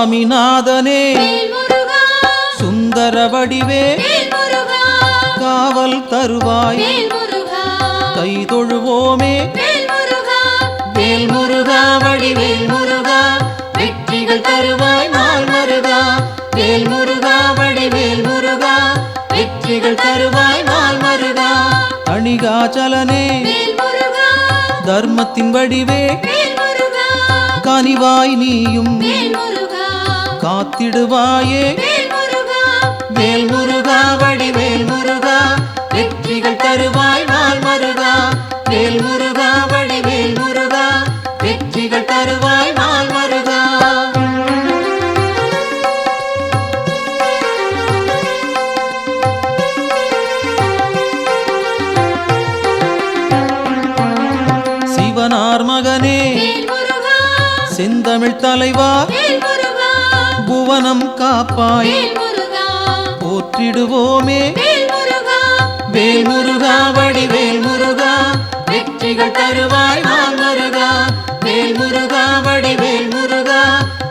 சுவாமிநாதனே சுந்தர வடிவே காவல் தருவாய் கை தொழுவோமே வேல் முருகா வடிவேல் முருகா வெற்றிகள் தருவாய் நாள் மருகா வேல் முருகா வடிவேல் முருகா வெற்றிகள் தருவாய் நாள் மருகா அணிகாச்சலனே தர்மத்தின் வடிவே கனிவாய் நீயும் காத்திடுவாயே வேல் முருகா வடிவேல் முருகா வெற்றிகள் தருவாய் நாள் மருகா வேல் முருகா வடிவேல் முருகா வெற்றிகள் தருவாய் நாள் மருகா சிவனார் மகனே செந்தமிழ் தலைவா புவனம் காப்பாய் போற்றிடுவோமே வேல் முருகா வடிவேல் முருகா வெற்றிகள் தருவாய் நாள் மருகா வேல் முருகா வடிவேல் முருகா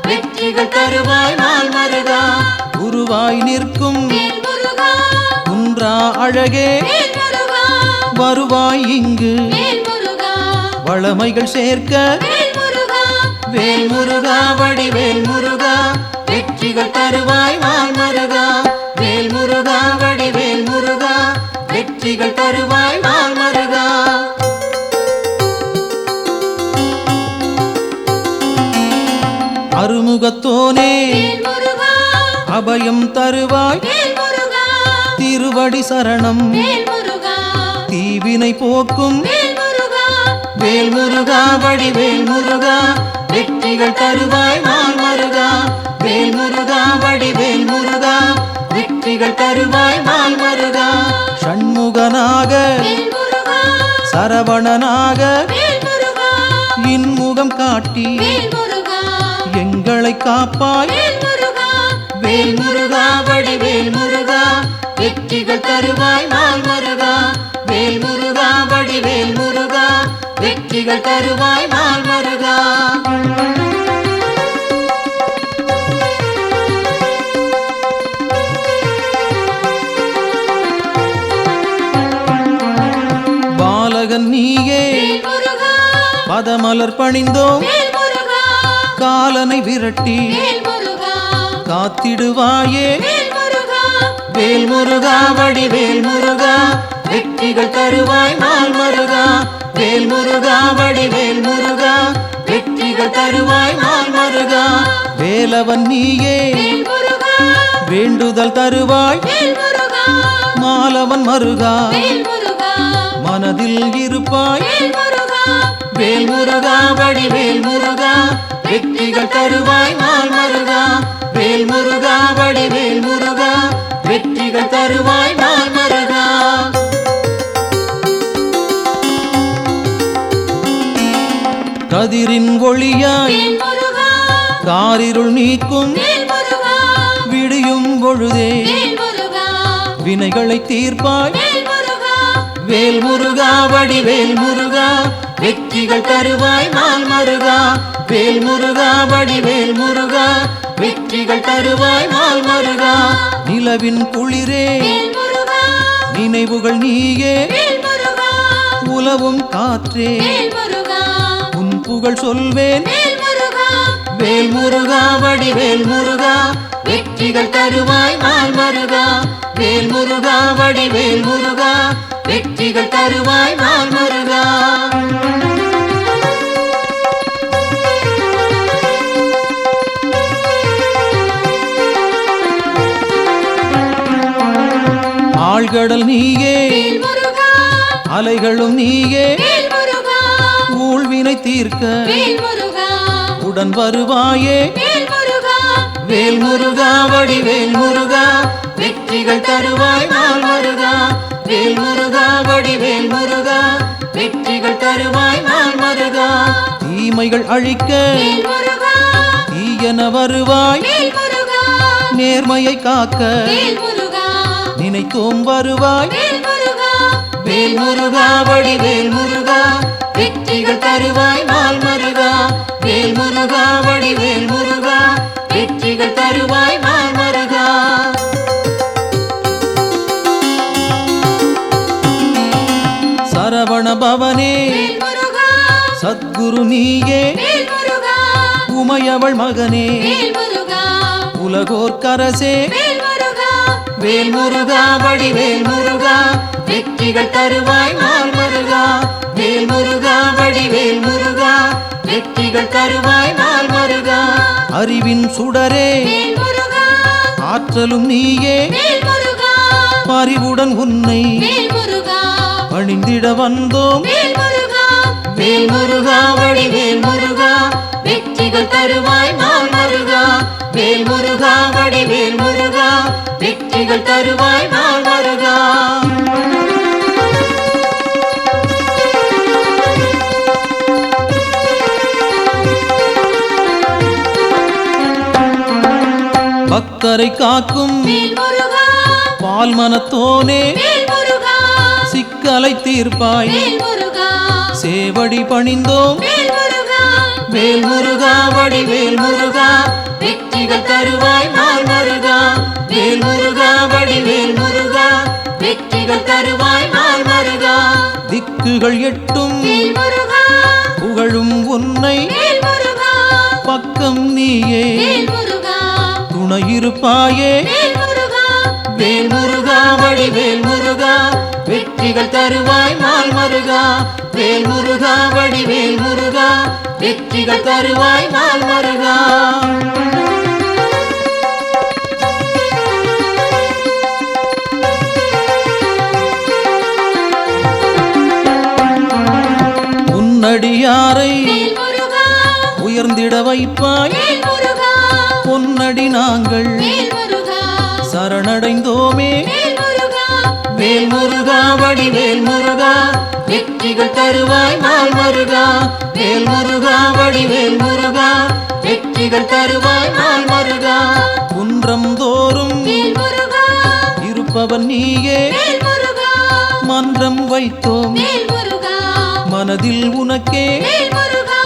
வெற்றிகள் தருவாய் நாள் மருகா குருவாய் நிற்கும் குன்றா அழகே வருவாய் இங்கு வளமைகள் சேர்க்க வேல் முருகா வடிவேல் முருகா வெற்றிகள் தருவாய் நாள் மருகா வேல் முருகா வடிவேல் முருகா வெற்றிகள் தருவாய் நாள் மருகா அருமுகத்தோனே அபயம் தருவாய் திருவடி சரணம் தீவினை போக்கும் வேல் முருகா வடிவேல் முருகா வெற்றிகள் தருவாய் நாள் மருகா வேல் முருகா வடிவேல் முருகா வெற்றிகள் தருவாய் நாள் மருகா ஷண்முகனாக சரவணனாக இன்முகம் காட்டி எங்களை காப்பாய் வேல் முருகா வடிவேல் முருகா வெற்றிகள் தருவாய் நாள் மருகா வேல் முருகா வடிவேல் முருகா வெற்றிகள் தருவாய் நாள் மருகா பாலகன் நீயே பதமலர் பணிந்தோம் காலனை விரட்டி காத்திடுவாயே வேல் முருகா வடிவேல் முருகா வெற்றிகள் தருவாய் நாள் மருகா வேல் முருகா வடிவேல் முருகா வெற்றிகள் தருவாய் நாள் மருகா வேலவன் நீயே வேண்டுதல் தருவாய் மாலவன் மருகா மனதில் இருப்பாய் வேல் முருகா வடிவேல் முருகா வெற்றிகள் தருவாய் நாள் மருகா வேல் முருகா வடிவேல் முருகா வெற்றிகள் தருவாய் நாள் மருகா கதிரின் ஒளியாய் காரிருள் நீக்கும் விடியும் பொழுதே வினைகளை தீர்ப்பாய் வேல் முருகா வடிவேல் முருகா வெற்றிகள் தருவாய் நாள் மருகா வேல் முருகா வடிவேல் முருகா வெற்றிகள் தருவாய் நாள் மருகா நிலவின் குளிரே நினைவுகள் நீயே உலவும் காற்றே உன் புகழ் சொல்வேன் வேல் முருகா வடிவேல் முருகா வெற்றிகள் தருவாய் நாள் மருகா வேல் முருகா வடிவேல் முருகா வெற்றிகள் தருவாய் நாள் மருகா ஆழ்கடல் நீயே அலைகளும் நீயே ஊழ்வினை தீர்க்க உடன் வருவாயே வேல் முருகா வடிவேல் முருகா வெற்றிகள் தருவாய் நாள் மருகா வேல் முருகா வடிவேல் முருகா வெற்றிகள் தருவாய் நாள் மருகா தீமைகள் அழிக்க தீயன வருவாய் நேர்மையை காக்க நினைத்தோம் வருவாய் வேல் முருகா வடிவேல் முருகா வெற்றிகள் தருவாய் நாள் மருகா வேல் முருகா வடிவேல் முருகா வெற்றி வெற்றிகள் தருவாய் நாள் மருகா. சரவண பவனே வேல் முருகா, சத்குரு நீயே வேல் முருகா, உமையவள் மகனே வேல் முருகா, உலகோர் கரசே வேல் முருகா, வேல் முருகா வடிவேல் முருகா வெற்றிகள் தருவாய் நாள் மருகா. வேல் முருகா வடிவேல் முருகா வெற்றிகள் தருவாய் நாள் மருகா. அறிவின் சுடரே வேல் முருகா, ஆற்றலும் நீயே வேல் முருகா, பரிவுடன் உன்னை வேல் முருகா, பணிந்திட வந்தோம் வேல் முருகா, வேல் முருகா வடிவேல் முருகா வெற்றிகள் தருவாய் நாள் மருகா. வேல் முருகா வடிவேல் முருகா வெற்றிகள் தருவாய் நாள் மருகா. பக்தரை காக்கும் வேல் முருகா, பால் மனத்தோனே வேல் முருகா, சிக்கலை தீர்ப்பாய் வேல் முருகா, சேவடி பணிந்தோம் வேல் முருகா, வேல் முருகா வடிவேல் முருகா வெற்றிகள் தருவாய் நாள் மருகா. வேல் முருகா வடிவேல் முருகா வெற்றிகள் தருவாய் நாள் மருகா. திக்குகள் எட்டும் வேல் முருகா, புகழும் உன்னை வேல் முருகா, பக்கம் நீயே வேல் முருகா, துணையிருப்பாயே வேல் முருகா, வேல் முருகா வடிவேல் முருகா வெற்றிகள் தருவாய் நாள் மருகா. வேல் முருகா வடிவேல் முருகா வெற்றிகள் தருவாய் நாள் மருகா. உன்னடியாரை வேல் முருகா, உயர்ந்திட வைப்பாய் வேல் முருகா, பொன்னடி நாங்கள் வேல் முருகா, சரணடைந்தோமே வேல் முருகா, வேல் முருகா வடிவேல் முருகா வெற்றிகள் தருவாய் நாள் மருகா. வேல் முருகா வடிவேல் முருகா வெற்றிகள் தருவாய் நாள் மருகா. குன்றம் தோறும் வேல் முருகா, இருப்பவன் நீயே வேல் முருகா, மன்றம் வைத்தோம் வேல் முருகா, மனதில் உனக்கே வேல் முருகா,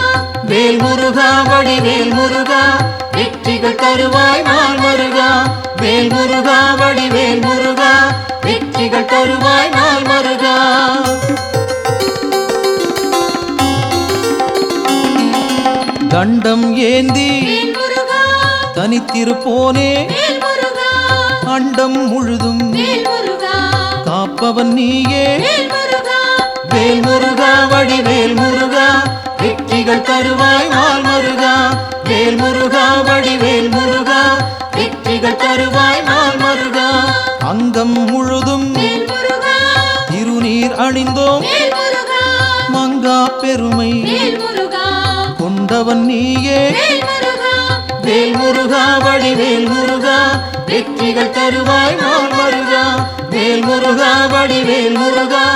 வேல் முருகா வடிவேல் முருகா வெற்றிகள் தருவாய் நாள் மருகா. வேல் முருகா வடிவேல் முருகா வெற்றிகள் தருவாய் நாள் மருகா. தண்டம் ஏந்தி வேல் முருகா, தனித்திருப்போனே வேல் முருகா, அண்டம் முழுதும் வேல் முருகா, காப்பவன் நீயே வேல் முருகா, வேல் முருகா வடிவேல் முருகா வெற்றிகள் தருவாய் நாள் மருகா. வேல் முருகா வடிவேல் முருகா வெற்றிகள் தருவாய் நாள் மருகா. அங்கம் முழுதும் வேல் முருகா, திருநீர் அணிந்தோம் வேல் முருகா, மங்கா பெருமை வேல் முருகா, கொண்டவன் நீயே வேல் முருகா, வேல் முருகா வடிவேல் முருகா வெற்றிகள் தருவாய் நாள் மருகா. வேல் முருகா வடிவேல் முருகா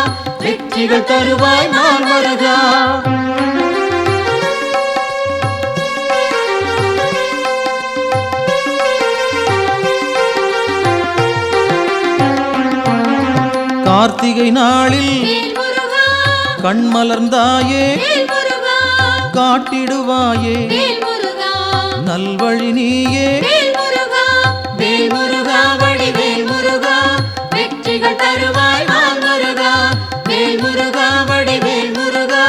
வெற்றிகள் தருவாய் நாள் மருகா. கார்த்திகை நாளில் வேல் முருகா, கண்மலர்ந்தாயே வேல் முருகா, காட்டிடுவாயே வேல் முருகா, நல்வழி நீயே வேல் முருகா, வேல் முருகா வடிவேல் முருகா வெற்றிகள் தருவாய் நாள் மருகா. வேல் முருகா வடிவேல் முருகா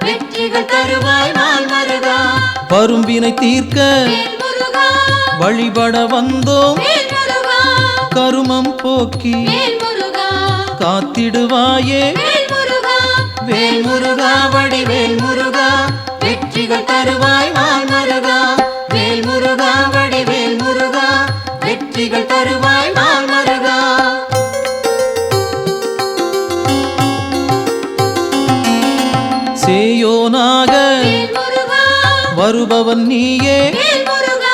வெற்றிகள் தருவாய் நாள் மருகா. பரும்பினை தீர்க்க வேல் முருகா, வழிபட வந்தோம் வேல் முருகா, கருமம் போக்கி வேல் முருகா, காத்திடுவாயே வேல் முருகா, வேல் முருகா வடிவேல் முருகா வெற்றிகள் தருவாய் நாள் மருகா. வேல் முருகா வடிவேல் முருகா வெற்றிகள் தருவாய் நாள் மருகா. சேயோனாக வேல் முருகா, வருபவன் நீயே வேல் முருகா,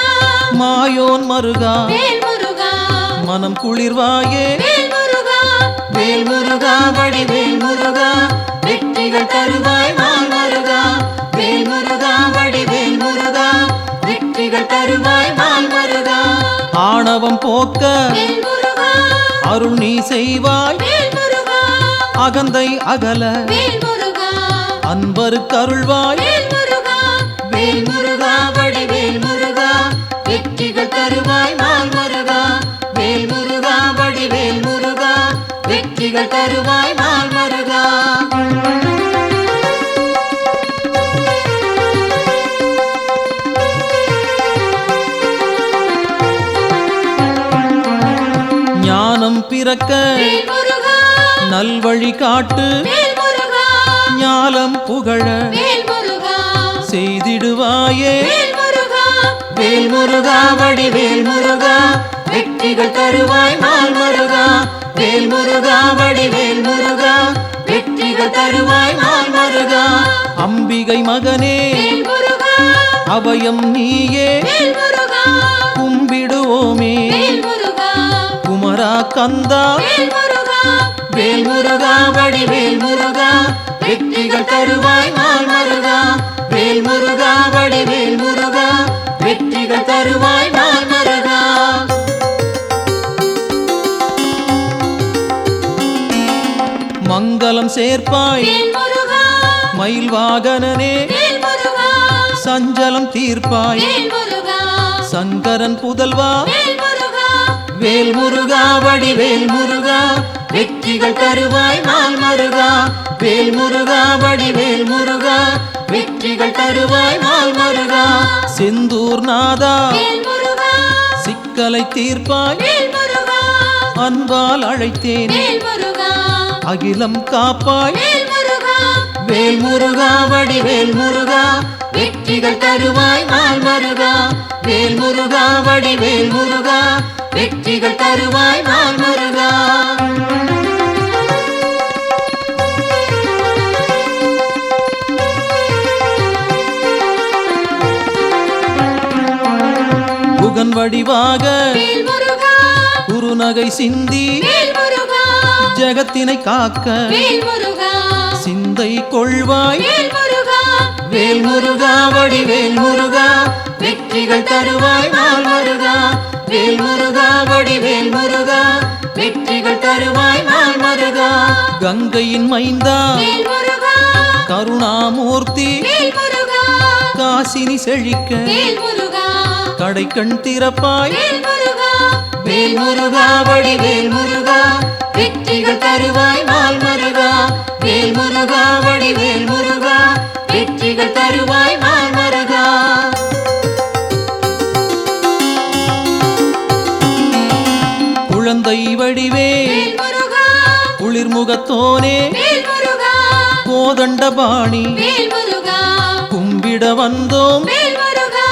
மாயோன் மருகா வேல் முருகா, மனம் குளிர்வாயே வேல் முருகா, வேல் முருகா வடிவேல் முருகா வெற்றிகள் தருவாய் நாள் மருகா. வேல் முருகா வடிவேல் முருகா வெற்றிகள் தருவாய் நாள் மருகா. ஆணவம் போக்க வேல் முருகா, அருள் நீ செய்வாய் வேல் முருகா, அகந்தை அகல வேல் முருகா, அன்பருக்கு அருள்வாய் வேல் முருகா, வேல் முருகா வடிவேல் முருகா வெற்றிகள் தருவாய் வெற்றிகள் தருவாய் நாள் மருகா. ஞானம் பிறக்க வேல் முருகா நல்வழி காட்டு, வேல் முருகா ஞாலம் புகழ வேல் முருகா செய்திடுவாயே. வேல் முருகா வேல் முருகா வடிவேல் முருகா, வெற்றிகள் தருவாய் நாள் மருகா. வேல் முருகா வடிவேல் முருகா, வெற்றிகள் தருவாய் நாள் மருகா. அம்பிகை மகனே வேல் முருகா அபயம் நீயே, வேல் முருகா கும்பிடுவோமே வேல் முருகா குமரா கந்தா. வேல் முருகா வேல் முருகா வடிவேல் முருகா, வெற்றிகள் தருவாய் நாள் மருகா. வேல் முருகா வடிவேல் முருகா, வெற்றிகள் தருவாய் நாள் மருகா. மங்களம் சேர்ப்பாய் வேல் முருகா மயில் வாகனனே, வேல் முருகா சஞ்சலம் தீர்ப்பாய் வேல் முருகா சங்கரன் புதல்வா. வேல் முருகா வேல் முருகா வடிவேல் முருகா, வெற்றிகள் தருவாய் நாள் மருகா. வேல் முருகா வடிவேல் முருகா, வெற்றிகள் தருவாய் நாள் மருகா. செந்தூர் நாதா வேல் முருகா சிக்கலை தீர்ப்பாய், வேல் முருகா அன்பால் அழைத்தேன் வேல் முருகா அகிலம் காப்பாய். வேல் முருகா வேல் முருகா வடிவேல் முருகா, வெற்றிகள் தருவாய் நாள் மருகா. வேல் முருகா வடிவேல் முருகா, வெற்றிகள் தருவாய் நாள் மருகா. புகன் வடிவாக வேல் முருகா குறுநகை சிந்தி, வேல் முருகா ஜகத்தினை காக்க வேல் முருகா சிந்தை கொள்வாய். வேல் முருகா வேல் முருகா வடிவேல் முருகா, வெற்றிகள் தருவாய் நாள் மருகா. வேல் முருகா வடிவேல் முருகா, வெற்றிகள் தருவாய் நாள் மருகா. கங்கையின் மைந்தா வேல் முருகா கருணாமூர்த்தி, வேல் முருகா காசினி செழிக்க வேல் முருகா கடைக்கண் திறப்பாய். வேல் முருகா வேல் முருகா வடிவேல் முருகா, வெற்றிகள் தருவாய் நாள் மருகா. வேல் முருகா வடிவேல் முருகா, வெற்றிகள் தருவாய் நாள் மருகா. குழந்தை வடிவே வேல் முருகா குளிர்முகத்தோனே, வேல் முருகா கோதண்டபாணி வேல் முருகா கும்பிட வந்தோம். வேல் முருகா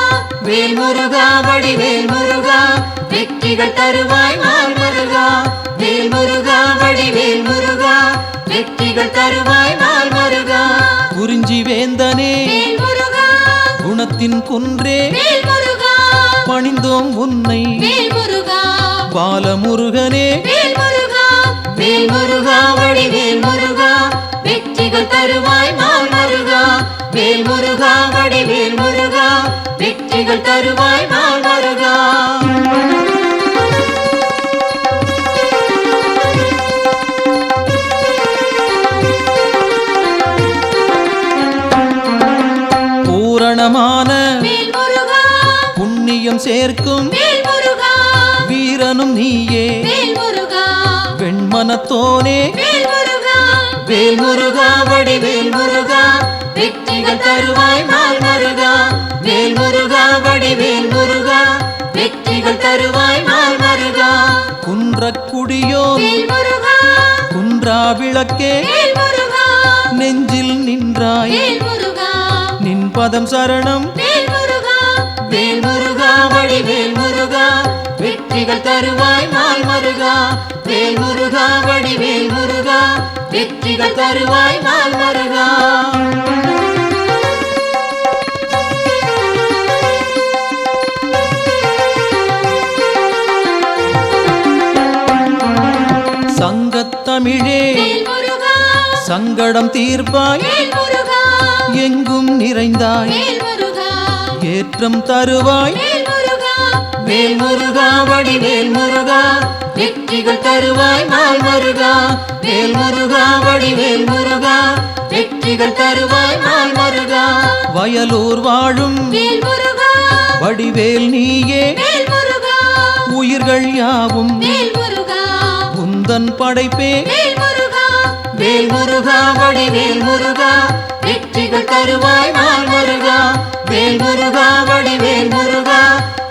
வேல் முருகா வடிவேல் முருகா, வெற்றிகள் தருவாய் நாள் மருகா. வேல் முருகா வடிவேல் முருகா, வெற்றிகள் தருவாய் நாள் மருகா. குறிஞ்சி வேந்தனே வேல் முருகா குணத்தின் குன்றே, வேல் முருகா பணிந்தோம் உன்னை வேல் முருகா பாலமுருகனே. வேல் முருகா வேல் முருகா வடிவேல் முருகா, வெற்றிகள் தருவாய் நாள் மருகா. வேல் முருகா வடிவேல் முருகா, வெற்றிகள் தருவாய் நாள் மருகா. பூரணமான வேல் முருகா புண்ணியம் சேர்க்கும் வேல் முருகா வீரனும் நீயே, வேல் முருகா வெண்மனத்தோனே. வேல் முருகா வேல் முருகா வடிவேல் முருகா, வெற்றிகள் தருவாய் நாள் மருகா. வேல் முருகா வடிவேல் முருகா, வெற்றிகள் தருவாய் நாள் மருகா. குன்றக்குடியோன் வேல் முருகா குன்றா விளக்கே, வேல் முருகா நெஞ்சில் நின்றாய் வேல் முருகா நின் பதம் சரணம். வேல் முருகா வேல் முருகா வடிவேல் முருகா, வெற்றிகள் தருவாய் நாள் மருகா. வேல் முருகா வடிவேல் முருகா, வெற்றிகள் தருவாய் நாள் மருகா. சங்கத்தமிழே வேல் முருகா சங்கடம் தீர்ப்பாய், வேல் முருகா எங்கும் நிறைந்தாய் வேல் முருகா ஏற்றம் தருவாய். வேல் முருகா வேல் முருகா வடிவேல் முருகா, வெற்றிகள் தருவாய் நாள் மருகா. வேல் முருகா வடிவேல் முருகா, வெற்றிகள் தருவாய் நாள் மருகா. வயலூர் வாழும் வேல் முருகா வடிவேல் நீயே, வேல் முருகா உயிர்கள் யாவும் வேல் முருகா உந்தன் படைப்பே. வேல் முருகா வேல் முருகா வடிவேல் முருகா வெற்றிகள் தருவாய் நாள் மருகா வேல் முருகா வடிவேல் முருகா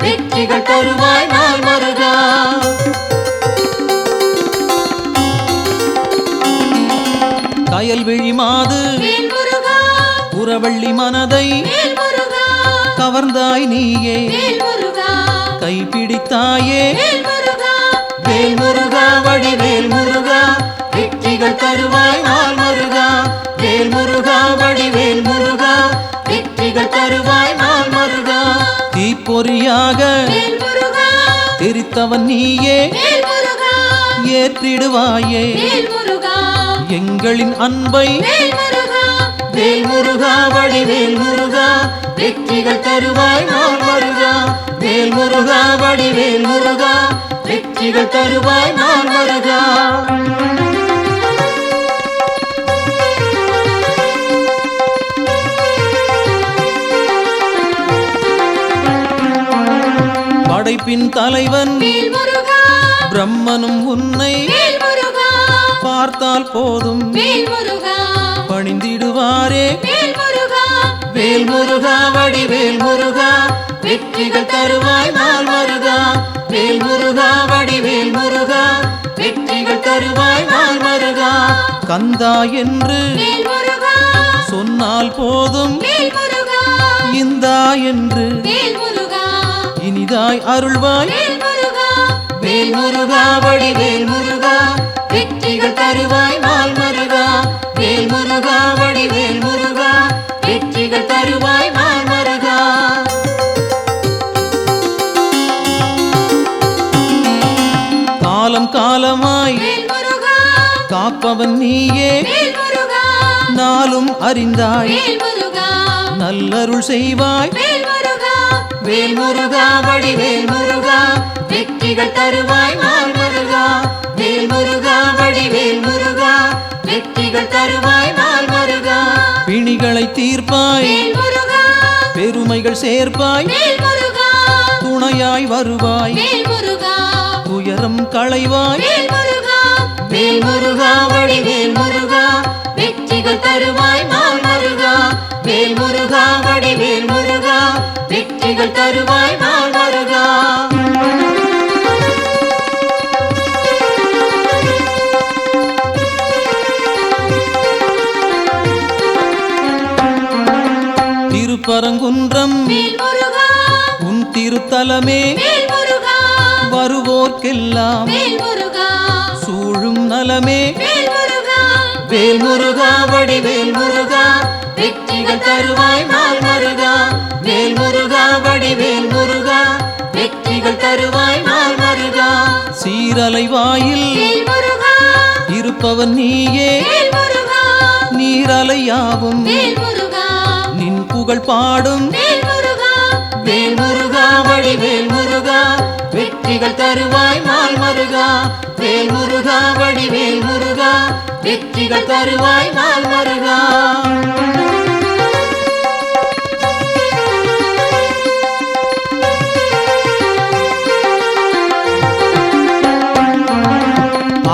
வெற்றிகள் தருவாய் நாள் மருகா கயல்விழி மாது வேல் முருகா புறவள்ளி மனதை வேல் முருகா கவர்ந்தாய் நீயே வேல் முருகா கைப்பிடித்தாயே வேல் முருகா வேல் முருகா வடிவேல் முருகா வெற்றிகள் தருவாய் நாள் மருகா வேல் முருகா வடிவேல் முருகா வெற்றிகள் தருவாய் நாள் மருகா தீப்பொறியாக வேல் முருகா தெரித்தவன் நீயே வேல் முருகா ஏற்றிடுவாயே வேல் முருகா எங்களின் அன்பை வேல் முருகா வேல் முருகா வடிவேல் முருகா வெற்றிகள் தருவாய் நாள் மருகா வேல் முருகா வடிவேல் முருகா வெற்றிகள் தருவாய் நாள் மருகா படைப்பின் தலைவன் வேல் முருகா பிரம்மனும் உன்னை வேல் முருகா பார்த்தால் போதும் வேல் முருகா பணிந்திடுவாரே வேல் முருகா வேல் முருகா வடிவேல் முருகா வெற்றிகள் தருவாய் நாள் மருகா வேல் முருகா வடிவேல் முருகா வெற்றிகள் தருவாய் நாள் மருகா கந்தா என்று வேல் முருகா சொன்னால் போதும் வேல் முருகா இந்தா என்று வேல் முருகா இனிதாய் அருள்வாய் வேல் முருகா வேல் முருகா வடிவேல் முருகா வெற்றிகள் தருவாய் நாள் மருகா வேல் முருகா வடிவேல் முருகா வெற்றிகள் தருவாய் நாள் மருகா காலம் காலமாய் வேல் முருகா காப்பவன் நீயே வேல் முருகா நாளும் அறிந்தாய் வேல் முருகா நல்லருள் செய்வாய் வேல் முருகா வேல் முருகா வடிவேல் முருகா வெற்றிகள் தருவாய் நாள் மருகா வேல் முருகா வடிவேல் முருகா வெற்றிகள் தருவாய் நாள் மருகா பிணிகளை தீர்ப்பாய் வேல் முருகா பெருமைகள் சேர்ப்பாய் வேல் முருகா துணையாய் வருவாய் வேல் முருகா துயரம் களைவாய் வேல் முருகா வேல் முருகா வடிவேல் முருகா வெற்றிகள் தருவாய் நாள் மருகா வேல் முருகா வடிவேல் முருகா வெற்றிகள் தருவாய் நாள் மருகா திருப்பரங்குன்றம் வேல் முருகா உன் திருத்தலமே வேல் முருகா வருவோர்க்கெல்லாம் வேல் முருகா சூழும் நலமே வேல் முருகா வேல் முருகா வடிவேல் முருகா வெற்றிகள் தருவாய் நாள் மருகா வேல் முருகா வடிவேல் முருகா வெற்றிகள் தருவாய் நாள் மருகா சீரலை வாயில் வேல் முருகா இருப்பவன் நீயே வேல் முருகா நீரலையாவும் வேல் முருகா நின் புகழ் பாடும் வேல் முருகா வேல் முருகா வடிவேல் முருகா வெற்றிகள் தருவாய் நாள் மருகா வேல் முருகா வடிவேல் முருகா வெற்றிகள் தருவாய் நாள் மருகா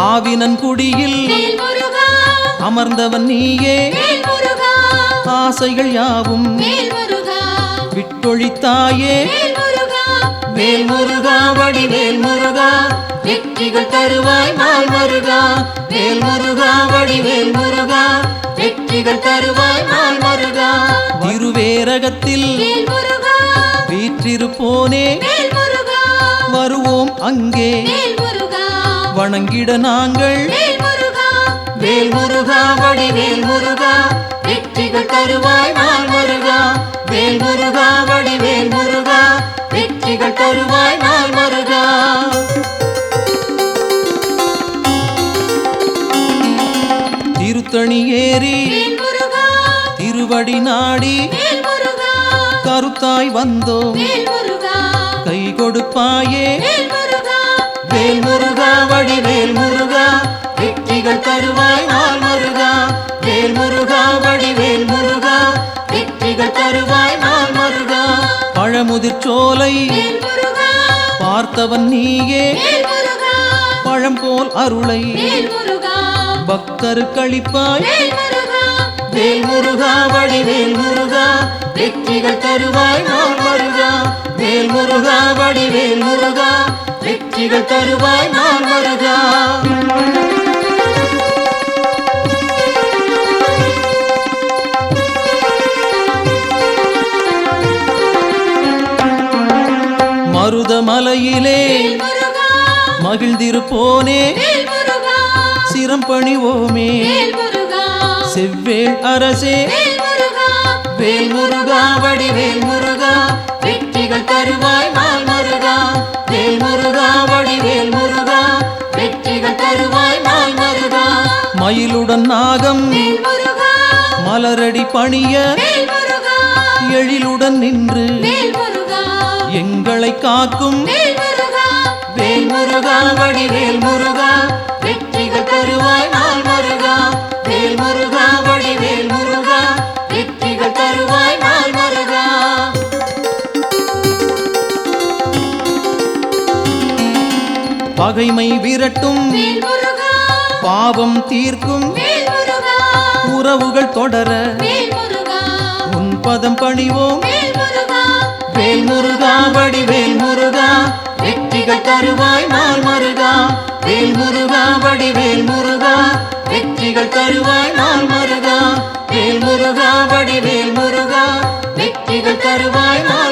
ஆவினன் குடியில் வேல் முருகா அமர்ந்தவன் நீயே வேல் முருகா ஆசைகள் யாவும் வேல் முருகா விட்டொழித்தாயே வேல் முருகா வேல் முருகா வடிவேல் முருகா வெற்றிகள் தருவாய் நாள் மருகா வேல் முருகா வடிவேல் முருகா வெற்றிகள் தருவாய் நாள் மருகா திருவேரகத்தில் வேல் முருகா வீற்றிருப்போனே வேல் முருகா வருவோம் அங்கே வேல் முருகா வணங்கிட நாங்கள் வேல் முருகா வேல் முருகா வடிவேல் முருகா வெற்றிகள் தருவாய் நாள் மருகா வேல் முருகா வடிவேல் முருகா வெற்றிகள் தருவாய் நாள் மருகா திருத்தணி ஏறி வேல் முருகா திருவடி நாடி வேல் முருகா கருத்தாய் வந்தோம் வேல் முருகா கை கொடுப்பாயே வேல் முருகா வேல் முருகா வடிவேல் முருகா வெற்றிகள் தருவாய் நாள் மருகா வேல் முருகா வடிவேல் முருகா வெற்றிகள் தருவாய் நாள் மருகா பழமுதிர் சோலை வேல் முருகா பார்த்தவன் நீயே வேல் முருகா பழம் போல் அருளை வேல் முருகா பக்தருக்களிப்பாய் வேல் முருகா வேல் முருகா வடிவேல் முருகா வெற்றிகள் தருவாய் நாள் மருகா வேல் முருகா வடிவேல் முருகா வெற்றிகள் தருவாய் நாள் மருகா மருதமலையிலே வேல் முருகா மகிழ்ந்திருப்போனே வேல் முருகா சிரம் பணிவோமே வேல் முருகா செவ்வேள் அரசே வேல் முருகா வேல் முருகா வடிவேல் முருகா வெற்றிகள் தருவாய் நாள் மருகா வேல் முருகா வடிவேல் முருகா வெற்றிகள் தருவாய் நாள் மருகா மயிலுடன் நாகம் வேல் முருகா மலரடி பணிய வேல் முருகா எழிலுடன் நின்று வேல் முருகா எங்களை காக்கும் வேல் முருகா வேல் முருகா வடிவேல் முருகா வெற்றிகள் தருவாய் நாள் மருகா வேல் முருகா வடிவேல் முருகா வெற்றிகள் தருவாய் நாள் மருகா பகைமை விரட்டும் வேல் முருகா பாவம் தீர்க்கும் வேல் முருகா உறவுகள் தொடர வேல் முருகா உன் பதம் பணிவோம் வேல் முருகா வேல் முருகா வடிவேல் முருகா வெற்றிகள் தருவாய் நாள் மருகா வேல் முருகா வடிவேல் முருகா வெற்றிகள் தருவாய் நாள் மருகா வேல் முருகா வடிவேல் முருகா வெற்றிகள் தருவாய் நாள்